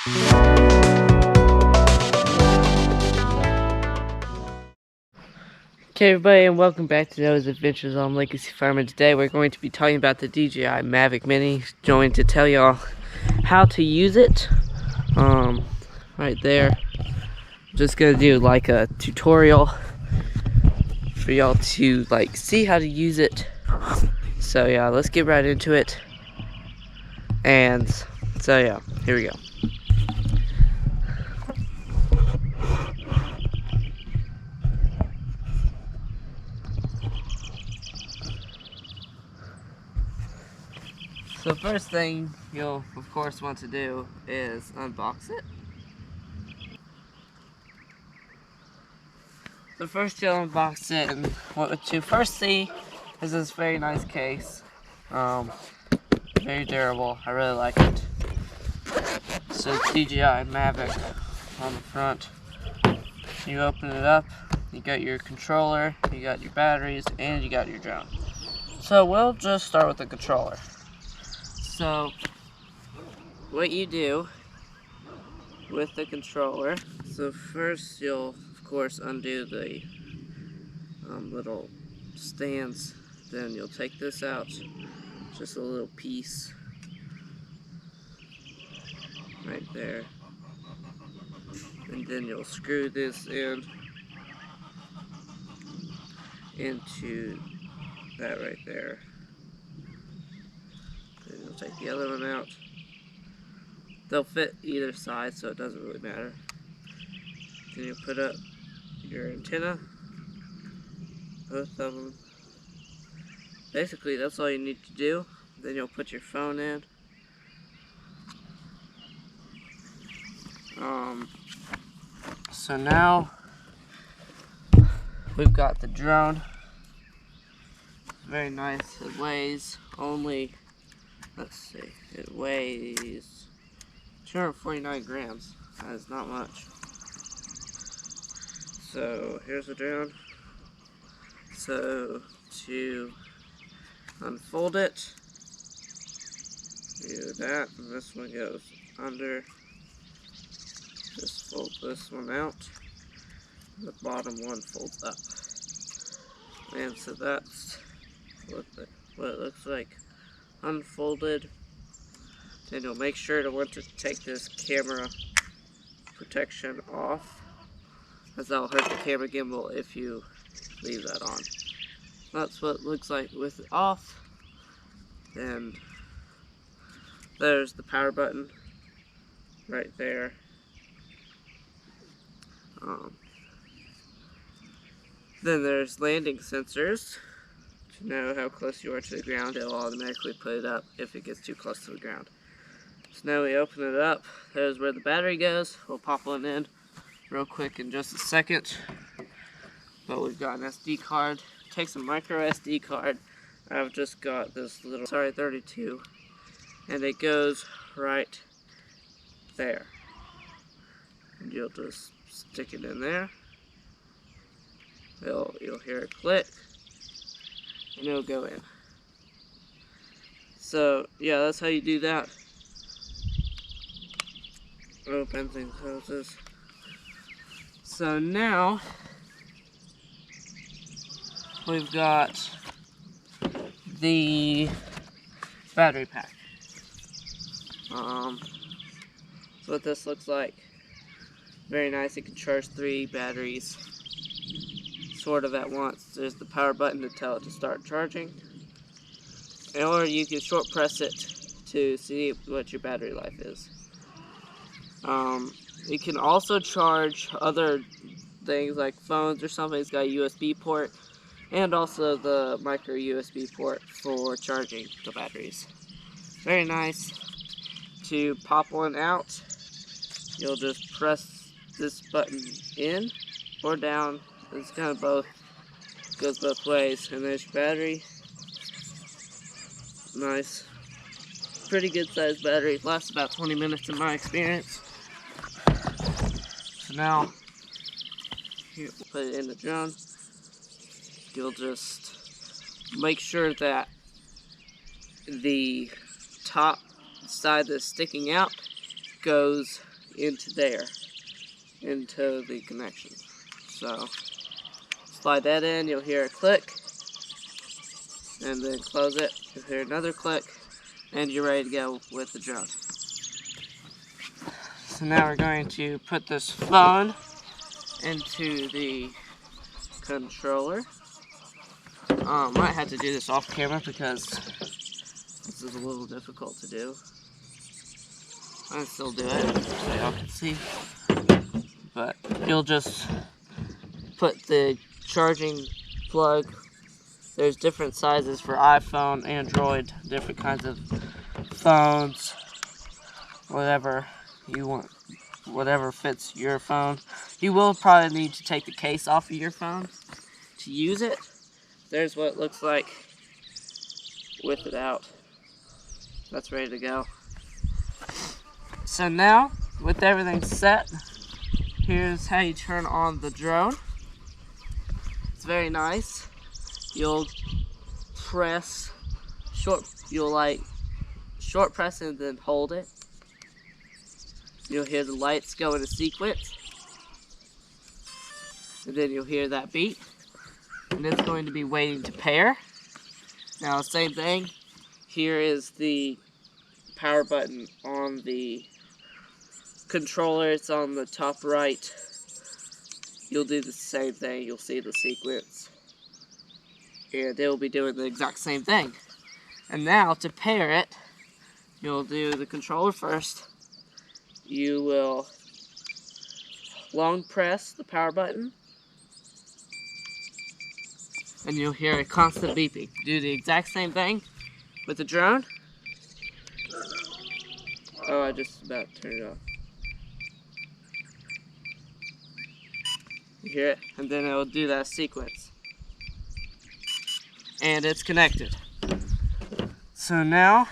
Okay everybody, and welcome back to Noah's Adventures on Legacy Farm. And today we're going to be talking about the DJI Mavic Mini. Going to tell y'all how to use it. Right there. Just gonna do like a tutorial for y'all to like see how to use it. So yeah, let's get right into it. And so yeah, here we go. So first thing you'll of course want to do is unbox it. So first you'll unbox it, and what you first see is this very nice case. Very durable. I really like it. So DJI Mavic on the front. You open it up, you got your controller, you got your batteries, and you got your drone. So we'll just start with the controller. So what you do with the controller, so first you'll of course undo the little stands, then you'll take this out, just a little piece right there, and then you'll screw this into that right there. Then you'll take the other one out. They'll fit either side, so it doesn't really matter. Then you put up your antenna, both of them. Basically, that's all you need to do. Then you'll put your phone in. So now we've got the drone. It's very nice. It weighs only, let's see, it weighs 249 grams. That is not much. So here's the drone. So to unfold it, do that, and this one goes under. Just fold this one out. The bottom one folds up. And so that's what it looks like unfolded. Then you'll make sure to want to take this camera protection off, as that'll hurt the camera gimbal if you leave that on. That's what it looks like with it off. And there's the power button right there. Then there's landing sensors to know how close you are to the ground. It'll automatically put it up if it gets too close to the ground. So now we open it up. There's where the battery goes. We'll pop one in real quick in just a second. But we've got an SD card. It takes a micro SD card. I've just got this little, 32, and it goes right there. And you'll just stick it in there. You'll hear it click, and it'll go in. So yeah, that's how you do that. Opens and closes. So now we've got the battery pack. That's what this looks like. Very nice. It can charge 3 batteries sort of at once. There's the power button to tell it to start charging, or you can short press it to see what your battery life is. You can also charge other things like phones or something. It's got a USB port and also the micro USB port for charging the batteries. Very nice. To pop one out, you'll just press this button in or down. It's kind of both, goes both ways. And there's your battery. Nice. Pretty good sized battery. Lasts about 20 minutes in my experience. So now, here, we'll put it in the drone. You'll just make sure that the top side that's sticking out goes into there, into the connection. So slide that in, you'll hear a click, and then close it, you'll hear another click, and you're ready to go with the drone. So now we're going to put this phone into the controller. Might have to do this off camera because this is a little difficult to do. I still do it so y'all can see. But you'll just put the charging plug. There's different sizes for iPhone, Android, different kinds of phones, whatever you want, whatever fits your phone. You will probably need to take the case off of your phone to use it. There's what it looks like with it out. That's ready to go. So now, with everything set, here's how you turn on the drone. It's very nice. You'll press short press and then hold it. You'll hear the lights go in a sequence. And then you'll hear that beep. And it's going to be waiting to pair. Now, same thing. Here is the power button on the controller. It's on the top right. You'll do the same thing. You'll see the sequence. And they'll be doing the exact same thing. And now, to pair it, you'll do the controller first. You will long press the power button. And you'll hear a constant beeping. Do the exact same thing with the drone. Oh, I just about turned it off. You hear it? And then it'll do that sequence. And it's connected. So now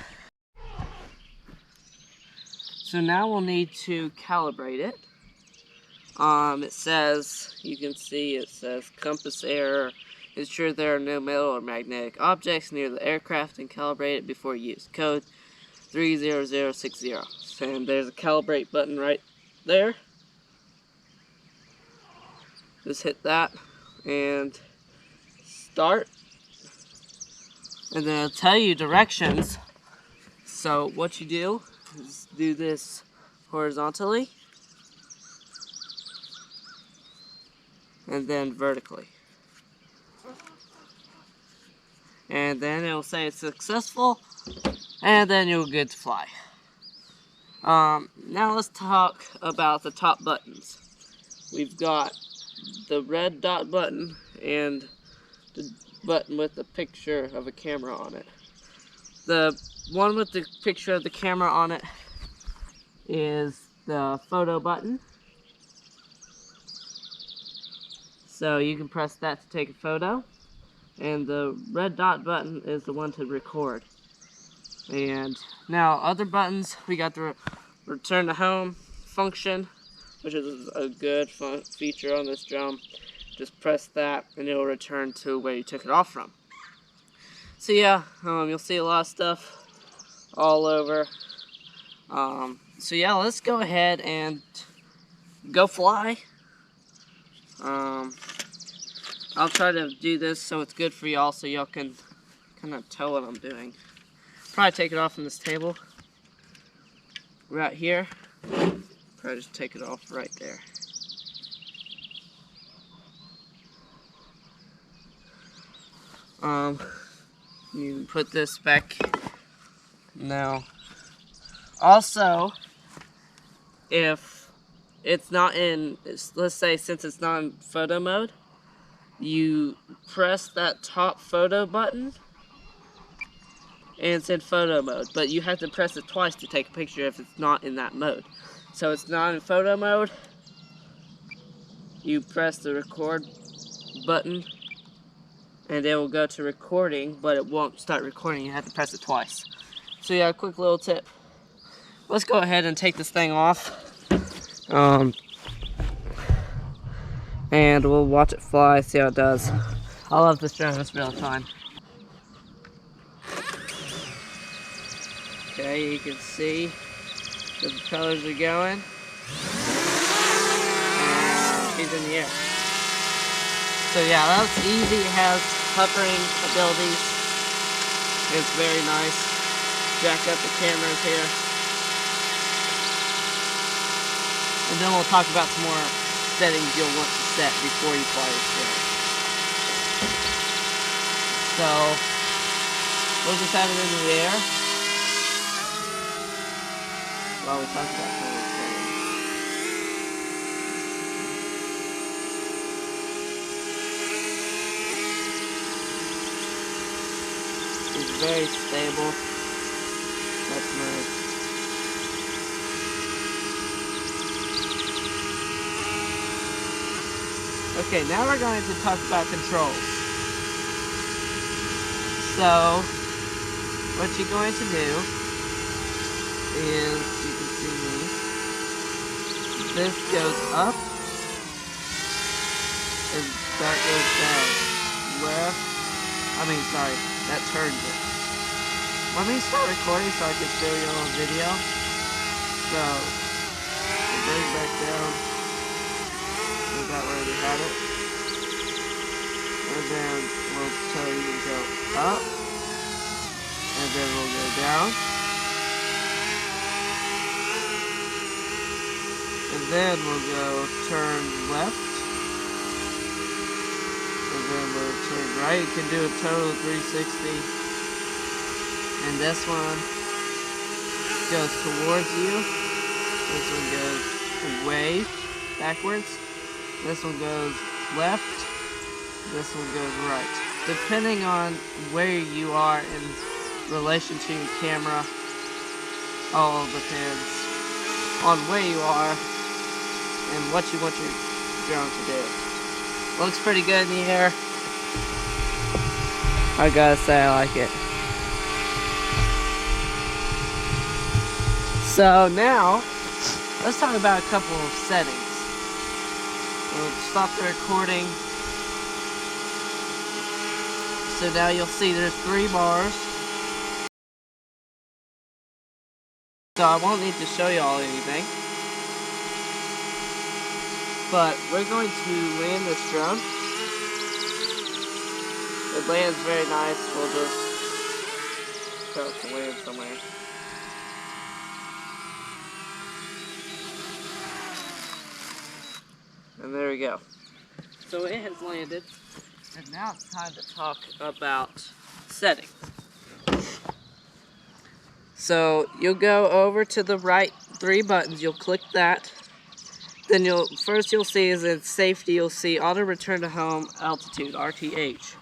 we'll need to calibrate it. It says, you can see it says compass error. Ensure there are no metal or magnetic objects near the aircraft and calibrate it before use. Code 30060. And there's a calibrate button right there. Just hit that and start. And then it'll tell you directions. So what you do is do this horizontally and then vertically. And then it'll say it's successful, and then you'll get to fly. Now let's talk about the top buttons. We've got the red dot button and the button with the picture of a camera on it. The one with the picture of the camera on it is the photo button. So you can press that to take a photo. And the red dot button is the one to record. And now other buttons, we got the return to home function, which is a good fun feature on this drone. Just press that and it'll return to where you took it off from. So yeah, you'll see a lot of stuff all over. So yeah, let's go ahead and go fly. I'll try to do this so it's good for y'all, so y'all can kind of tell what I'm doing. Probably take it off from this table right here. Probably just take it off right there. You can put this back now. Also, if it's not in, let's say since it's not in photo mode, you press that top photo button and it's in photo mode, but you have to press it twice to take a picture if it's not in that mode. So it's not in photo mode, you press the record button and it will go to recording, but it won't start recording. You have to press it twice. So yeah, a quick little tip. Let's go ahead and take this thing off. And we'll watch it fly, see how it does. I love this drone, it's really fun. Okay, you can see the propellers are going. She's in the air. So yeah, that's easy. It has hovering abilities. It's very nice. Jack up the cameras here. And then we'll talk about some more settings you'll want to set before you fly your drone. So, we'll just have it in the air while we talk about some of the settings. It's very stable. That's nice. Okay, now we're going to talk about controls. So, what you're going to do is, you can see me, this goes up, and that goes down. That turns it. Let me start recording so I can show you a video. So, it goes back down. That way we had it. And then we'll tell you to go up. And then we'll go down. And then we'll go turn left. And then we'll turn right. You can do a total of 360. And this one goes towards you. This one goes away, backwards. This one goes left, this one goes right. Depending on where you are in relation to your camera, all depends on where you are and what you want your drone to do. Looks pretty good in the air. I gotta say, I like it. So now, let's talk about a couple of settings. We'll stop the recording. So now you'll see there's 3 bars. So I won't need to show you all anything. But we're going to land this drone. It lands very nice. We'll just tell it to land somewhere. And there we go. So it has landed, and now it's time to talk about settings. So you'll go over to the right 3 buttons, you'll click that. Then you'll see is in safety, you'll see auto return to home altitude, RTH.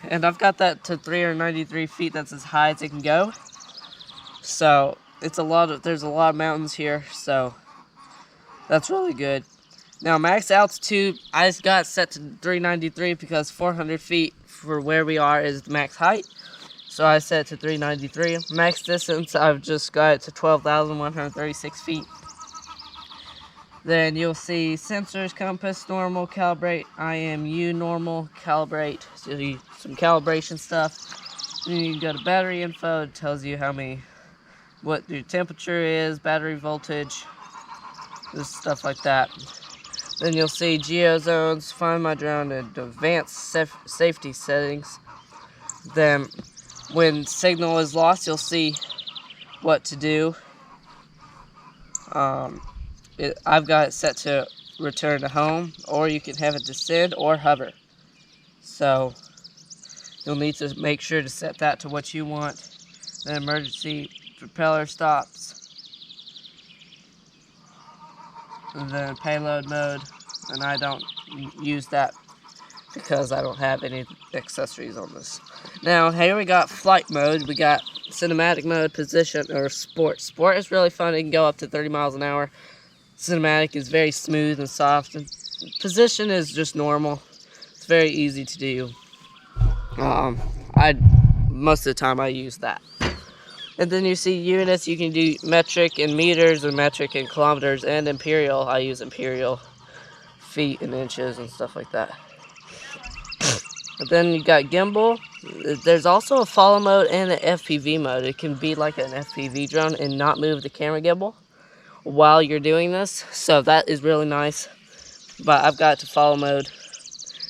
And I've got that to 393 feet, that's as high as it can go. So there's a lot of mountains here, so that's really good. Now, max altitude, I just got set to 393 because 400 feet for where we are is the max height. So I set it to 393. Max distance, I've just got it to 12,136 feet. Then you'll see sensors, compass, normal, calibrate, IMU, normal, calibrate. So some calibration stuff. Then you can go to battery info. It tells you what your temperature is, battery voltage, just stuff like that. Then you'll see geozones, find my drone, and advanced safety settings. Then when signal is lost, you'll see what to do. I've got it set to return to home, or you can have it descend or hover. So you'll need to make sure to set that to what you want. Then emergency propeller stops. And then payload mode, and I don't use that because I don't have any accessories on this. Now here we got flight mode, we got cinematic mode, position, or sport. Sport is really fun, it can go up to 30 miles an hour. Cinematic is very smooth and soft, and position is just normal. It's very easy to do. Most of the time I use that. And then you see units, you can do metric in meters and metric in kilometers and imperial. I use imperial, feet and inches and stuff like that. But then you got gimbal. There's also a follow mode and an FPV mode. It can be like an FPV drone and not move the camera gimbal. while you're doing this, so that is really nice. But I've got it to follow mode.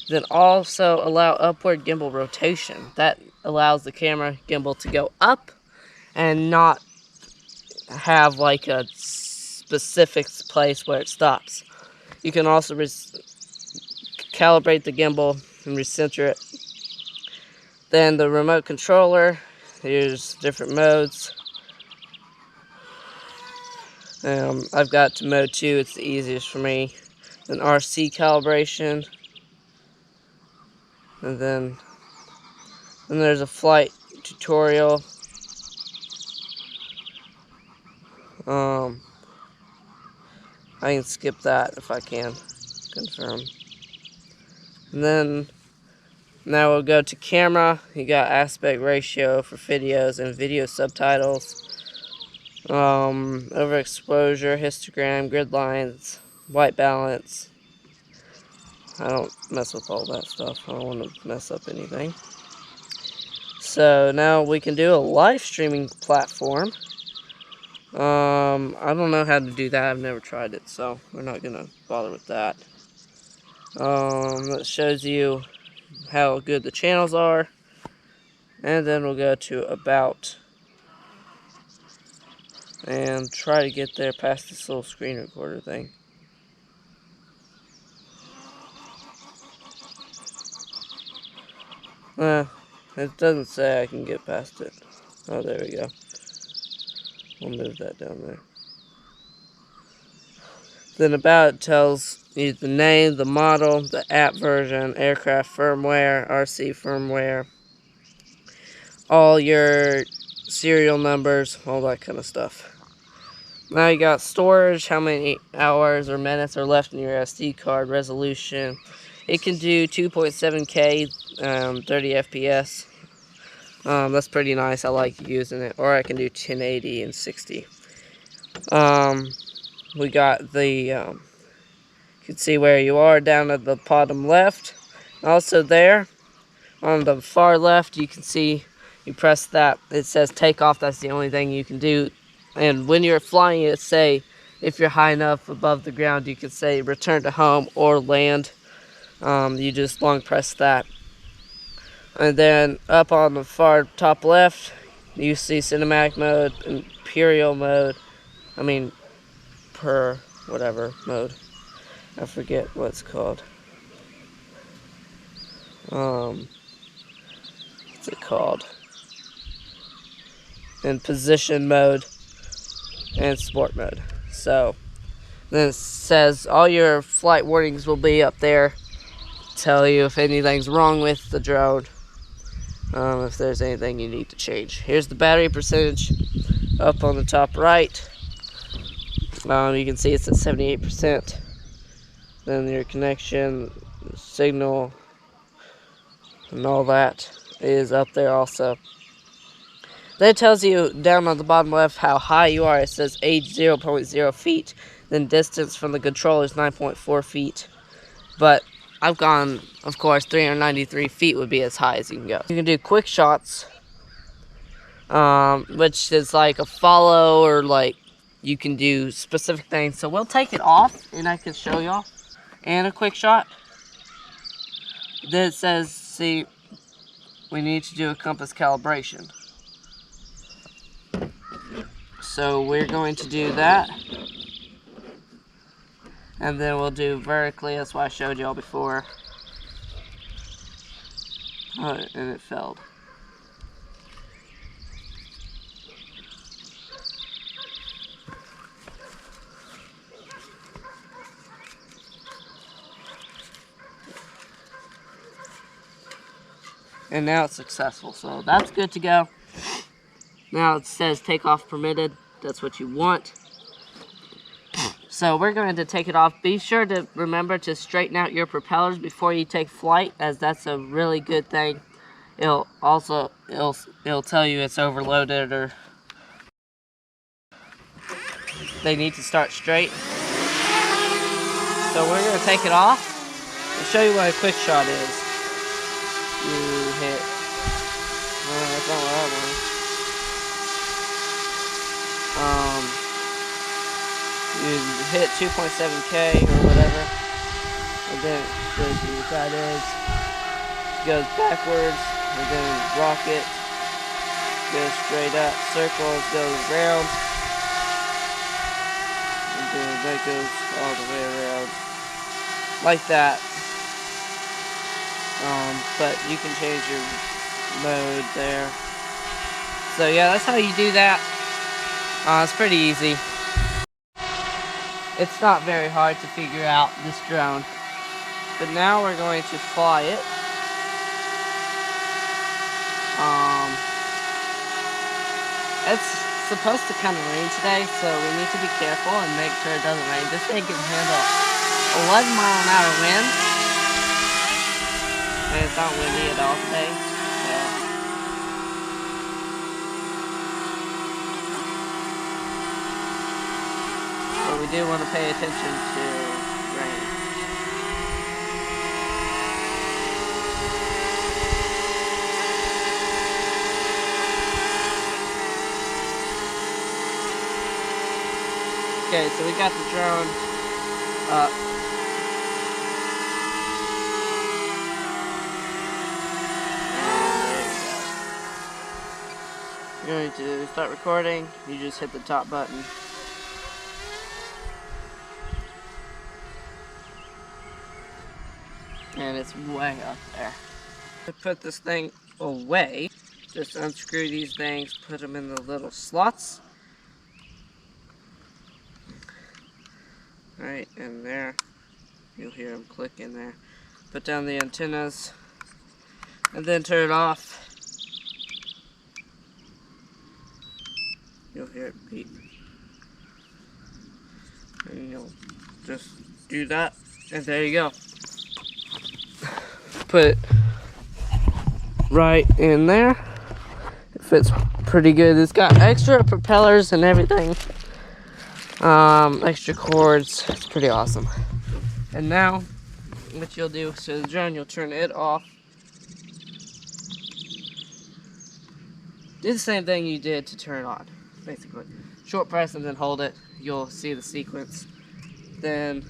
Then also allow upward gimbal rotation. That allows the camera gimbal to go up and not have like a specific place where it stops. You can also calibrate the gimbal and recenter it. Then the remote controller, here's different modes. I've got to mode 2, it's the easiest for me. Then RC calibration. And then there's a flight tutorial. I can skip that if I can confirm. And then now we'll go to camera. You got aspect ratio for videos and video subtitles. Overexposure, histogram, grid lines, white balance. I don't mess with all that stuff. I don't want to mess up anything. So now we can do a live streaming platform. I don't know how to do that. I've never tried it, so we're not gonna bother with that. That shows you how good the channels are, and then we'll go to about and try to get there past this little screen recorder thing. It doesn't say I can get past it. Oh, there we go. We'll move that down there. Then about tells you the name, the model, the app version, aircraft firmware, RC firmware, all your serial numbers, all that kind of stuff. Now you got storage, how many hours or minutes are left in your SD card, resolution. It can do 2.7K, 30 FPS. That's pretty nice. I like using it. Or I can do 1080 and 60. We got the, you can see where you are down at the bottom left. Also there, on the far left, you can see, you press that, it says take off. That's the only thing you can do. And when you're flying it, say, if you're high enough above the ground, you can say return to home or land. You just long press that. And then up on the far top left, you see cinematic mode, imperial mode, per whatever mode. I forget what it's called. What's it called? In position mode and sport mode. So then it says all your flight warnings will be up there. Tell you if anything's wrong with the drone. If there's anything you need to change. Here's the battery percentage up on the top right. You can see it's at 78%. Then your connection, signal, and all that is up there also. Then it tells you down on the bottom left how high you are. It says age 0.0 feet. Then distance from the controller is 9.4 feet. But I've gone, of course, 393 feet would be as high as you can go. You can do quick shots, which is like a follow, or like you can do specific things. So we'll take it off and I can show y'all. And a quick shot. Then it says, see, we need to do a compass calibration. So we're going to do that. And then we'll do vertically, that's why I showed y'all before. And it failed. And now it's successful, so that's good to go. Now it says takeoff permitted, that's what you want. So we're going to take it off. Be sure to remember to straighten out your propellers before you take flight, as that's a really good thing. It'll tell you it's overloaded or they need to start straight. So we're going to take it off and show you what a quick shot is. You hit. That's not what I want. You hit 2.7K or whatever, and then that is goes backwards, and then rocket goes straight up, circles goes round, and then that goes all the way around like that. But you can change your mode there. So yeah, that's how you do that. It's pretty easy. It's not very hard to figure out this drone. But now we're going to fly it. It's supposed to kind of rain today, so we need to be careful and make sure it doesn't rain. This thing can handle 11 mile an hour wind. And it's not windy at all today. But we do want to pay attention to rain. Okay, so we got the drone up. You're going to start recording, you just hit the top button. And it's way up there. To put this thing away, just unscrew these things, put them in the little slots. Right in there, you'll hear them click in there. Put down the antennas, and then turn it off. You'll hear it beep. And you'll just do that, and there you go. Put it right in there. It fits pretty good. It's got extra propellers and everything. Extra cords. It's pretty awesome. And now, what you'll do, so the drone, you'll turn it off. Do the same thing you did to turn it on, basically. Short press and then hold it. You'll see the sequence. Then,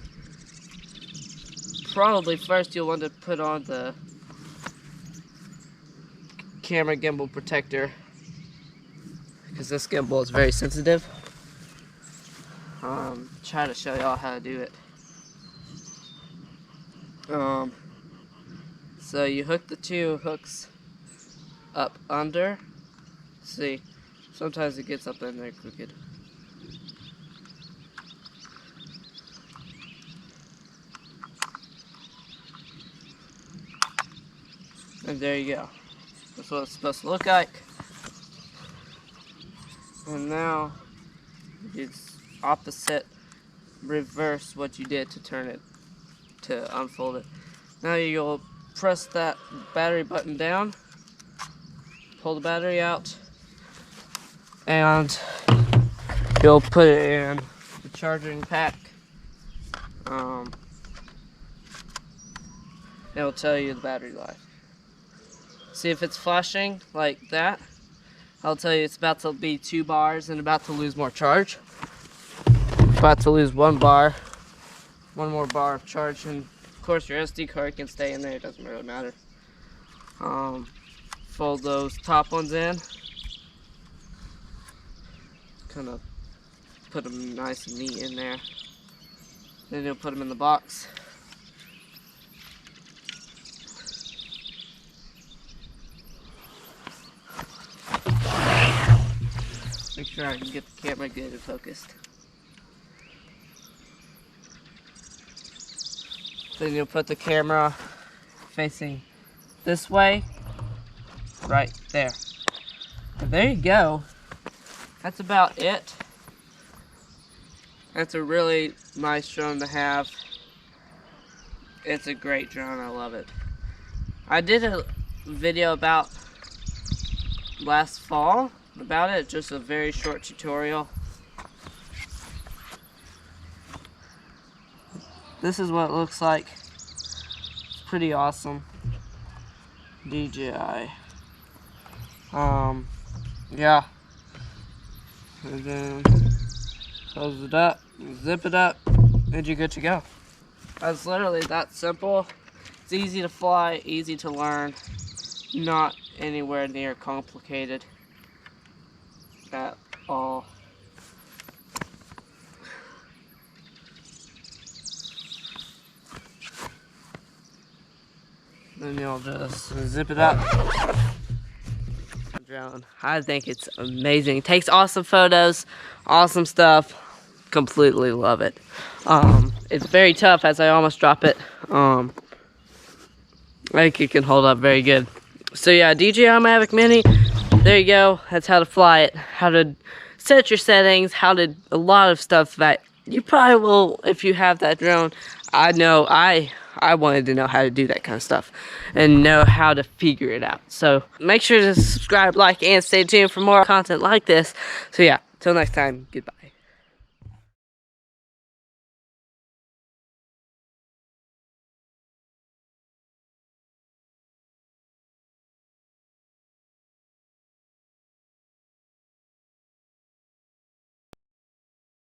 probably first you'll want to put on the camera gimbal protector, because this gimbal is very sensitive. Try to show y'all how to do it. So you hook the two hooks up under. See, sometimes it gets up in there crooked. And there you go. That's what it's supposed to look like. And now it's opposite, reverse what you did to turn it, to unfold it. Now you'll press that battery button down, pull the battery out, and you'll put it in the charging pack. It'll tell you the battery life. See if it's flashing like that, I'll tell you it's about to be 2 bars and about to lose more charge. About to lose 1 bar, 1 more bar of charge, and of course your SD card can stay in there, it doesn't really matter. Fold those top ones in, kind of put them nice and neat in there. Then you'll put them in the box. Make sure I can get the camera good and focused. Then you'll put the camera facing this way, right there. And there you go. That's about it. That's a really nice drone to have. It's a great drone, I love it. I did a video about last fall about it, just a very short tutorial. This is what it looks like. It's pretty awesome. DJI. Yeah. And then close it up. zip it up, and you're good to go. It's literally that simple. It's easy to fly, easy to learn, not anywhere near complicated at all. Then you'll just zip it up. Drone. I think it's amazing. It takes awesome photos, awesome stuff. Completely love it. It's very tough as I almost drop it. I think it can hold up very good. So yeah, DJI Mavic Mini. There you go. That's how to fly it. How to set your settings. A lot of stuff that you probably will if you have that drone. I know I wanted to know how to do that kind of stuff and know how to figure it out. So make sure to subscribe, like, and stay tuned for more content like this. So yeah, till next time, goodbye.